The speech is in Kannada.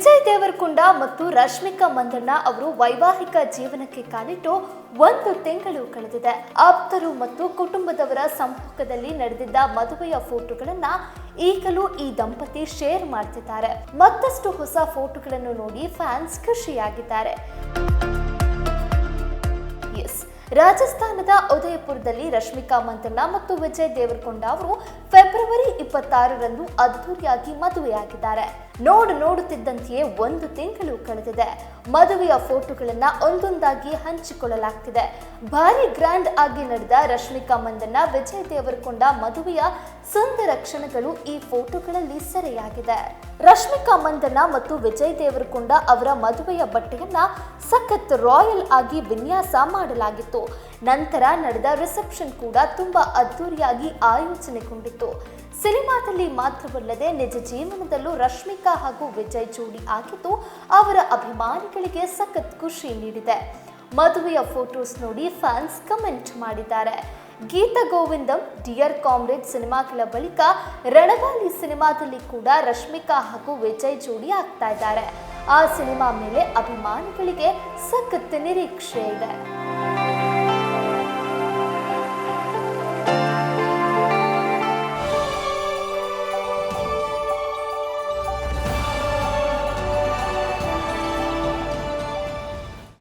ವಿಜಯ್ ದೇವರಕೊಂಡ ಮತ್ತು ರಶ್ಮಿಕಾ ಮಂದಣ್ಣ ಅವರು ವೈವಾಹಿಕ ಜೀವನಕ್ಕೆ ಕಾಲಿಟ್ಟು 1 ತಿಂಗಳು ಕಳೆದಿದೆ. ಆಪ್ತರು ಮತ್ತು ಕುಟುಂಬದವರ ಸಮ್ಮುಖದಲ್ಲಿ ನಡೆದಿದ್ದ ಮದುವೆಯ ಫೋಟೋಗಳನ್ನ ಈಗಲೂ ಈ ದಂಪತಿ ಶೇರ್ ಮಾಡ್ತಿದ್ದಾರೆ. ಮತ್ತಷ್ಟು ಹೊಸ ಫೋಟೋಗಳನ್ನು ನೋಡಿ ಫ್ಯಾನ್ಸ್ ಖುಷಿಯಾಗಿದ್ದಾರೆ. ರಾಜಸ್ಥಾನದ ಉದಯಪುರದಲ್ಲಿ ರಶ್ಮಿಕಾ ಮಂದಣ್ಣ ಮತ್ತು ವಿಜಯ್ ದೇವರಕೊಂಡ ಅವರು ಫೆಬ್ರವರಿ 26ರಂದು ಅದ್ದೂರಿಯಾಗಿ ಮದುವೆಯಾಗಿದ್ದಾರೆ. ನೋಡುತ್ತಿದ್ದಂತೆಯೇ 1 ತಿಂಗಳು ಕಳೆದಿದೆ. ಮದುವೆಯ ಫೋಟೋಗಳನ್ನ ಒಂದೊಂದಾಗಿ ಹಂಚಿಕೊಳ್ಳಲಾಗ್ತಿದೆ. ಭಾರಿ ಗ್ರ್ಯಾಂಡ್ ಆಗಿ ನಡೆದ ರಶ್ಮಿಕಾ ಮಂದಣ್ಣ ವಿಜಯ್ ದೇವರಕೊಂಡ ಮದುವೆಯ ಸುಂದರ ಕ್ಷಣಗಳು ಈ ಫೋಟೋಗಳಲ್ಲಿ ಸೆರೆಯಾಗಿದೆ. ರಶ್ಮಿಕಾ ಮಂದಣ್ಣ ಮತ್ತು ವಿಜಯ್ ದೇವರಕೊಂಡ ಅವರ ಮದುವೆಯ ಬಟ್ಟೆಯನ್ನ ಸಖತ್ ರಾಯಲ್ ಆಗಿ ವಿನ್ಯಾಸ ಮಾಡಲಾಗಿತ್ತು. ನಂತರ ನಡೆದ ರಿಸೆಪ್ಷನ್ ಕೂಡ ತುಂಬಾ ಅದ್ದೂರಿಯಾಗಿ ಆಯೋಜನೆಗೊಂಡಿತ್ತು. ಸಿನಿಮಾದಲ್ಲಿ ಮಾತ್ರವಲ್ಲದೆ ನಿಜ ಜೀವನದಲ್ಲೂ ರಶ್ಮಿಕಾ ಹಾಗೂ ವಿಜಯ್ ಜೋಡಿ ಆಗಿದ್ದು ಅವರ ಅಭಿಮಾನಿಗಳಿಗೆ ಸಖತ್ ಖುಷಿ ನೀಡಿದೆ. ಮದುವೆಯ ಫೋಟೋಸ್ ನೋಡಿ ಫ್ಯಾನ್ಸ್ ಕಮೆಂಟ್ ಮಾಡಿದ್ದಾರೆ. ಗೀತ ಗೋವಿಂದಂ, ಡಿಯರ್ ಕಾಮ್ರೇಡ್ ಸಿನಿಮಾಗಳ ಬಳಿಕ ರಣಬಾಲಿ ಸಿನಿಮಾದಲ್ಲಿ ಕೂಡ ರಶ್ಮಿಕಾ ಹಾಗೂ ವಿಜಯ್ ಜೋಡಿ ಆಗ್ತಾ ಇದ್ದಾರೆ. ಆ ಸಿನಿಮಾ ಮೇಲೆ ಅಭಿಮಾನಿಗಳಿಗೆ ಸಖತ್ ನಿರೀಕ್ಷೆ ಇದೆ.